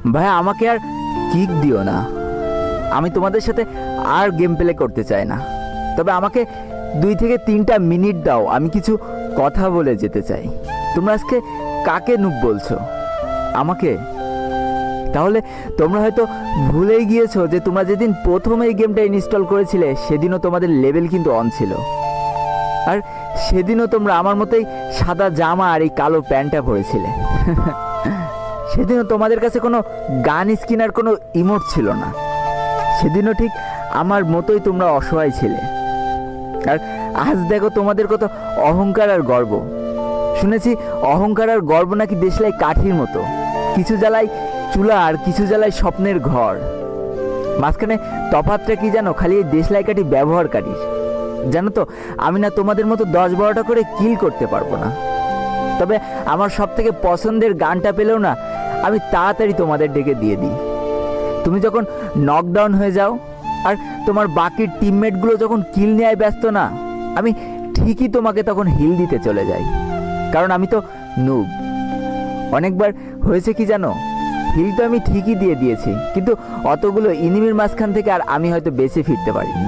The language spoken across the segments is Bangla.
ভাইয়া আমাকে আর কিক দিও না, আমি তোমাদের সাথে আর গেম প্লে করতে চাই না। তবে আমাকে 2 থেকে 3টা মিনিট দাও, আমি কিছু কথা বলে যেতে চাই। তোমরা আজকে কাকে নুব বলছো? আমাকে? তাহলে তোমরা হয়তো ভুলেই গিয়েছো যে তোমরা যেদিন প্রথম এই গেমটা ইনস্টল করেছিলে সেদিনও তোমাদের লেভেল কিন্তু অন ছিল, আর সেদিনও তোমরা আমার মতোই সাদা জামা আর এই কালো প্যান্টটা পরেছিলে। সেদিনও তোমাদের কাছে কোনো গান স্কিন আর কোনো ইমোট ছিল না। সেদিনও ঠিক আমার মতোই তোমরা অসহায় ছিলে। আর আজ দেখো তোমাদের কত অহংকার আর গর্ব। শুনেছি অহংকার আর গর্ব নাকি দেশলাই কাঠির মতো, কিছু জ্বালায় চুলা আর কিছু জ্বালায় স্বপ্নের ঘর। মাঝখানে তফাৎটা কি জানো? খালি এই দেশলাই কাঠি ব্যবহারকারী। জানো তো, আমি না তোমাদের মতো 10-12টা করে কিল করতে পারবো না। তবে আমার সব থেকে পছন্দের গানটা পেলেও না আমি তাড়াতাড়ি তোমাদের ডেকে দিয়ে দিই। তুমি যখন নকডাউন হয়ে যাও আর তোমার বাকি টিমমেটগুলো যখন কিল নেওয়ায় ব্যস্ত না, আমি ঠিকই তোমাকে তখন হিল দিতে চলে যাই, কারণ আমি তো নুব। অনেকবার হয়েছে কি জানো, হিল তো আমি ঠিকই দিয়ে দিয়েছি, কিন্তু অতগুলো ইনিমির মাঝখান থেকে আর আমি হয়তো বেঁচে ফিরতে পারিনি।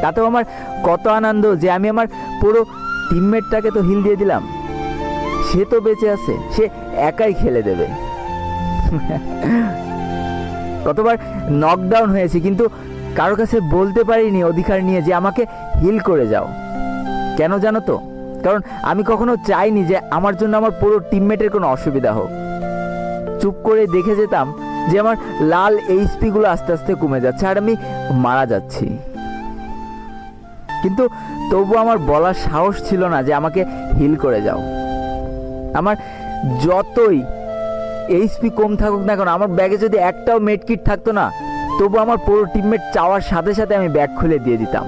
তাতেও আমার কত আনন্দ যে আমি আমার পুরো টিমমেটটাকে তো হিল দিয়ে দিলাম, সে তো বেঁচে আছে, সে একাই খেলে দেবে। কতবার নকডাউন হয়েছি, কিন্তু কারো কাছে বলতে পারিনি অধিকার নিয়ে যে আমাকে হিল করে যাও। কেন জানো তো? কারণ আমি কখনো চাইনি যে আমার জন্য আমার পুরো টিমমেটের কোনো অসুবিধা হোক। চুপ করে দেখে যেতাম যে আমার লাল এইচপিগুলো আস্তে আস্তে কমে যাচ্ছে আর আমি মারা যাচ্ছি, কিন্তু তবু আমার বলার সাহস ছিল না যে আমাকে হিল করে যাও। আমার যতই এইচপি কম থাকুক না কেন, আমার ব্যাগে যদি একটাও মেডকিট থাকতো না, তবু আমার পুরো টিমমেট চাওয়ার সাথে সাথে আমি ব্যাগ খুলে দিয়ে দিতাম।